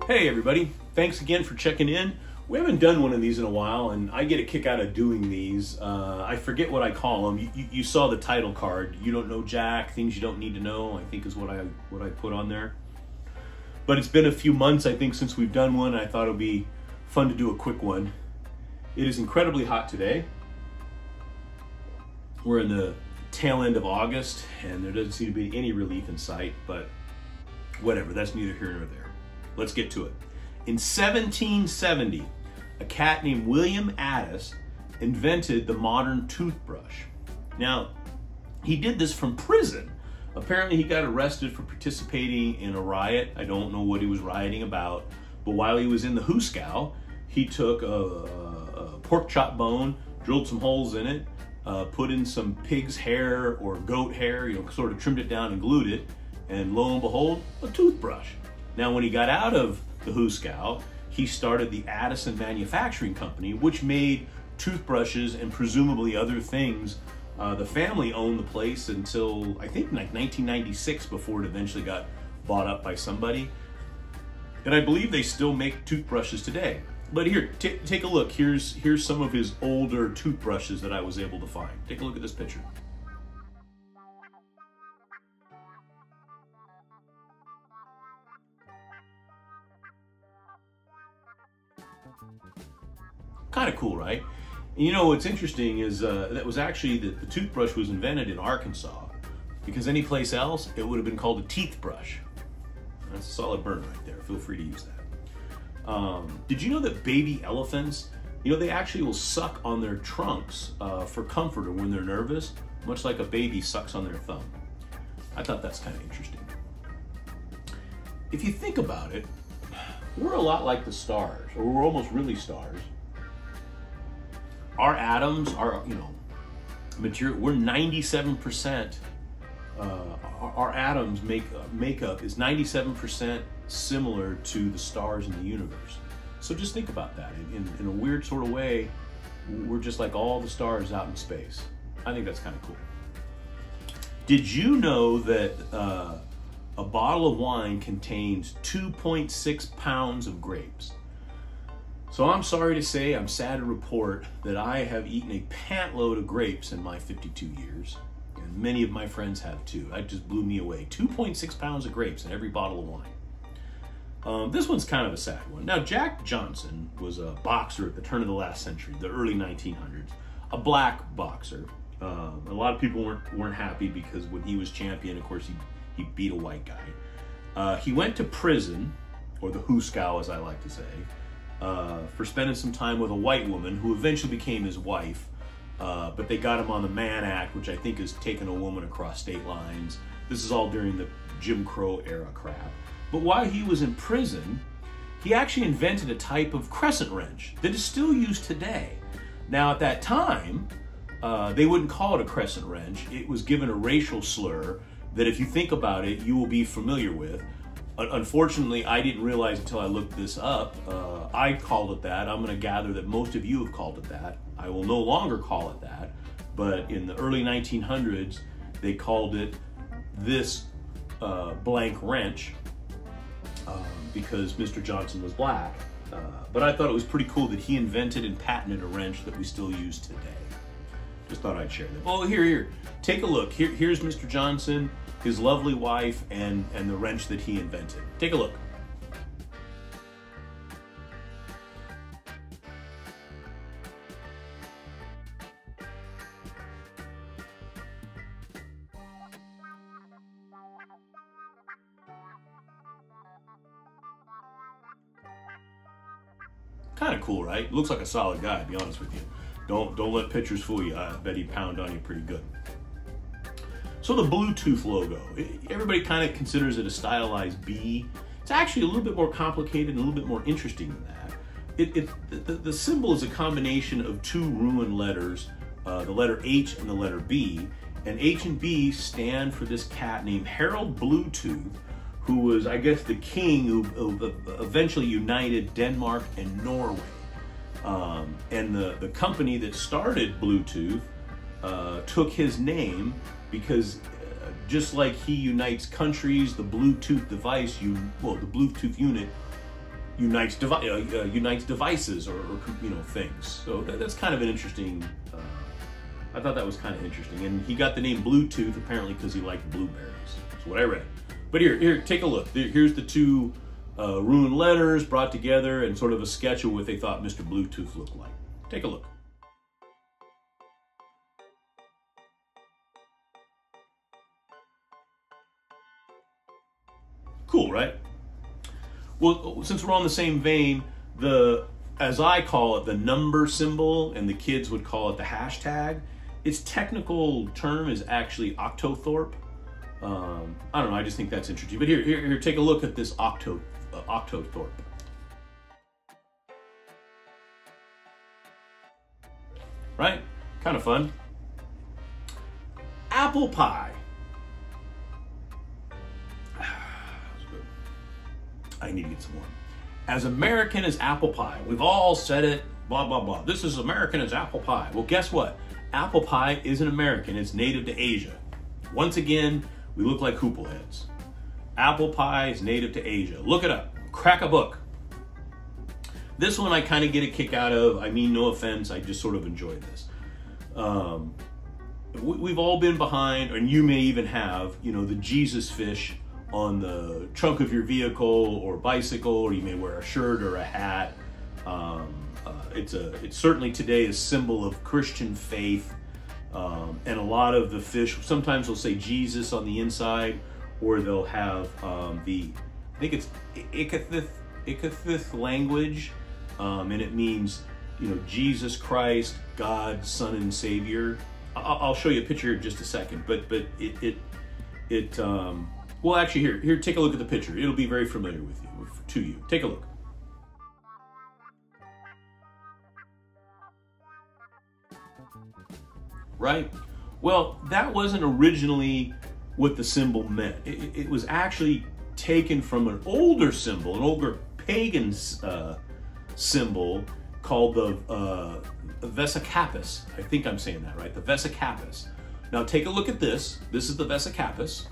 Hey everybody, thanks again for checking in. We haven't done one of these in a while, and I get a kick out of doing these. I forget what I call them. You saw the title card. You don't know Jack, things you don't need to know, I think is what I put on there. But it's been a few months, I think, since we've done one. I thought it would be fun to do a quick one. It is incredibly hot today. We're in the tail end of August, and there doesn't seem to be any relief in sight, but whatever, that's neither here nor there. Let's get to it. In 1770, a cat named William Addis invented the modern toothbrush. Now, he did this from prison. Apparently, he got arrested for participating in a riot. I don't know what he was rioting about, but while he was in the hoosegow, he took a pork chop bone, drilled some holes in it, put in some pig's hair or goat hair, sort of trimmed it down and glued it, and lo and behold, a toothbrush. Now, when he got out of the hoosegow, he started the Addis Manufacturing Company, which made toothbrushes and presumably other things. The family owned the place until, I think, like 1996, before it eventually got bought up by somebody. And I believe they still make toothbrushes today. But here, take a look. Here's some of his older toothbrushes that I was able to find. Take a look at this picture. Kind of cool, right? And you know what's interesting is that was actually the toothbrush was invented in Arkansas, because any place else it would have been called a teeth brush. That's a solid burn right there. Feel free to use that. Did you know that baby elephants, they actually will suck on their trunks for comfort or when they're nervous, much like a baby sucks on their thumb? I thought that's kind of interesting. If you think about it, we're a lot like the stars, or we're almost really stars. Our atoms are, material. We're 97%. Our atoms makeup is 97% similar to the stars in the universe. So just think about that. In a weird sort of way, we're just like all the stars out in space. I think that's kind of cool. Did you know that a bottle of wine contains 2.6 pounds of grapes? So I'm sorry to say, I'm sad to report that I have eaten a pant load of grapes in my 52 years, and many of my friends have too. That just blew me away. 2.6 pounds of grapes in every bottle of wine. This one's kind of a sad one. Now, Jack Johnson was a boxer at the turn of the last century, the early 1900s, a black boxer. A lot of people weren't happy because when he was champion, of course, he beat a white guy. He went to prison, or the hoosegow, as I like to say, for spending some time with a white woman who eventually became his wife, but they got him on the Mann Act, which I think is taking a woman across state lines. This is all during the Jim Crow era crap. But while he was in prison, he actually invented a type of crescent wrench that is still used today. Now, at that time, they wouldn't call it a crescent wrench. It was given a racial slur that, if you think about it, you will be familiar with. Unfortunately, I didn't realize until I looked this up. I called it that. I'm going to gather that most of you have called it that. I will no longer call it that. But in the early 1900s, they called it this blank wrench because Mr. Johnson was black. But I thought it was pretty cool that he invented and patented a wrench that we still use today. Just thought I'd share that. Oh, here. Take a look. Here's Mr. Johnson, his lovely wife, and the wrench that he invented. Take a look. Kind of cool, right? Looks like a solid guy, to be honest with you. Don't let pictures fool you. I bet he'd pound on you pretty good. So the Bluetooth logo, everybody kind of considers it a stylized B. It's actually a little bit more complicated and a little bit more interesting than that. The symbol is a combination of two Roman letters, the letter H and the letter B. And H and B stand for this cat named Harold Bluetooth, who was, I guess, the king who eventually united Denmark and Norway. And the company that started Bluetooth took his name because just like he unites countries, the Bluetooth device, the Bluetooth unit unites devices or things. So that's kind of an interesting. I thought that was kind of interesting, and he got the name Bluetooth apparently because he liked blueberries. That's what I read. But here, take a look. Here's the two ruined letters brought together and sort of a sketch of what they thought Mr. Bluetooth looked like. Take a look. Cool, right? Well, since we're on the same vein, as I call it, the number symbol, and the kids would call it the hashtag, its technical term is actually Octothrope. I don't know, I just think that's interesting. But here, take a look at this Octothrope. Right? Kind of fun. Apple pie. I need to get some more. As American as apple pie. We've all said it, blah, blah, blah. This is American as apple pie. Well, guess what? Apple pie isn't American. It's native to Asia. Once again, we look like hoople heads. Apple pie is native to Asia. Look it up. Crack a book. This one I kind of get a kick out of. I mean, no offense. I just sort of enjoy this. We've all been behind, and you may even have, the Jesus fish on the trunk of your vehicle or bicycle, or you may wear a shirt or a hat. It's certainly today a symbol of Christian faith, and a lot of the fish, sometimes they'll say Jesus on the inside, or they'll have I think it's Octothrope language, and it means Jesus Christ, God, Son and Savior. I'll show you a picture in just a second, but well, actually, here, take a look at the picture. It'll be very familiar to you. Take a look. Right? Well, that wasn't originally what the symbol meant. It was actually taken from an older symbol, an older pagan symbol called the Vesicapus. I think I'm saying that right, the Vesicapus. Now take a look at this. This is the Vesicapus.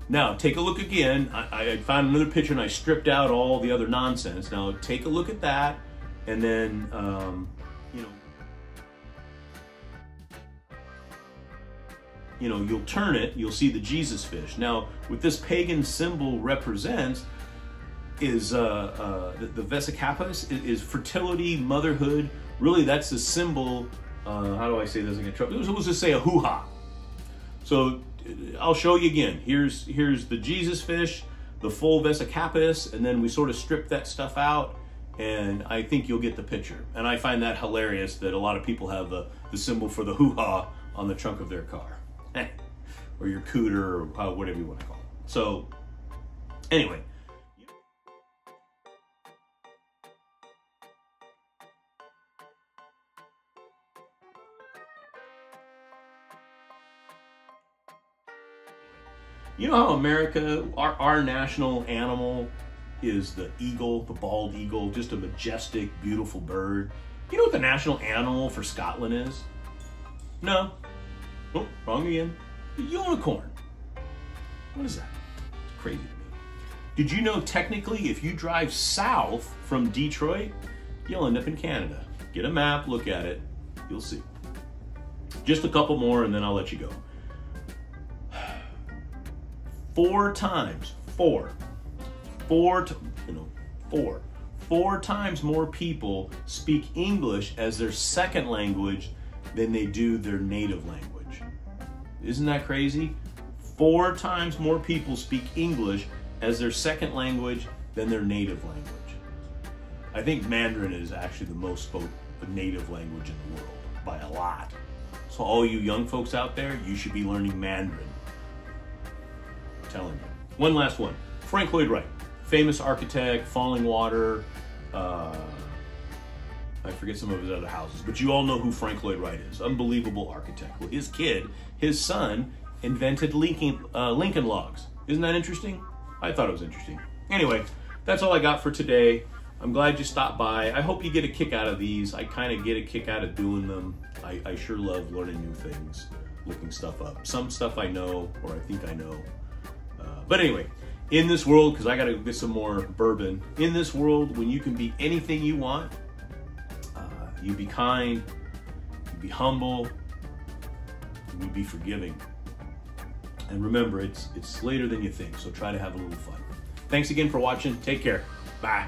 Now, take a look again. I found another picture and I stripped out all the other nonsense. Now, take a look at that, and then, you'll turn it, you'll see the Jesus fish. Now, what this pagan symbol represents is the Vesicapus is fertility, motherhood. Really, that's the symbol. How do I say this? I get trouble. Let's just say a hoo-ha. So, I'll show you again. Here's the Jesus fish, the full Vesicapus, and then we sort of strip that stuff out, and I think you'll get the picture. And I find that hilarious that a lot of people have the symbol for the hoo-ha on the trunk of their car. Or your cooter, or whatever you want to call it. So, anyway. You know how America, our national animal is the eagle, the bald eagle, just a majestic, beautiful bird. You know what the national animal for Scotland is? No. Oh, wrong again. The unicorn. What is that? It's crazy to me. Did you know technically if you drive south from Detroit, you'll end up in Canada? Get a map, look at it, you'll see. Just a couple more and then I'll let you go. Four times more people speak English as their second language than they do their native language. Isn't that crazy? 4 times more people speak English as their second language than their native language. I think Mandarin is actually the most spoken native language in the world by a lot. So all you young folks out there, you should be learning Mandarin. I'm telling you. One last one. Frank Lloyd Wright, famous architect, Falling Water, I forget some of his other houses, but you all know who Frank Lloyd Wright is. Unbelievable architect. Well, his son, invented Lincoln logs. Isn't that interesting? I thought it was interesting. Anyway, that's all I got for today. I'm glad you stopped by. I hope you get a kick out of these. I kind of get a kick out of doing them. I sure love learning new things. looking stuff up. Some stuff I know, or I think I know. But anyway, in this world, because I got to get some more bourbon, in this world, when you can be anything you want, you be kind, you be humble, and you be forgiving. And remember, it's later than you think, so try to have a little fun. Thanks again for watching. Take care. Bye.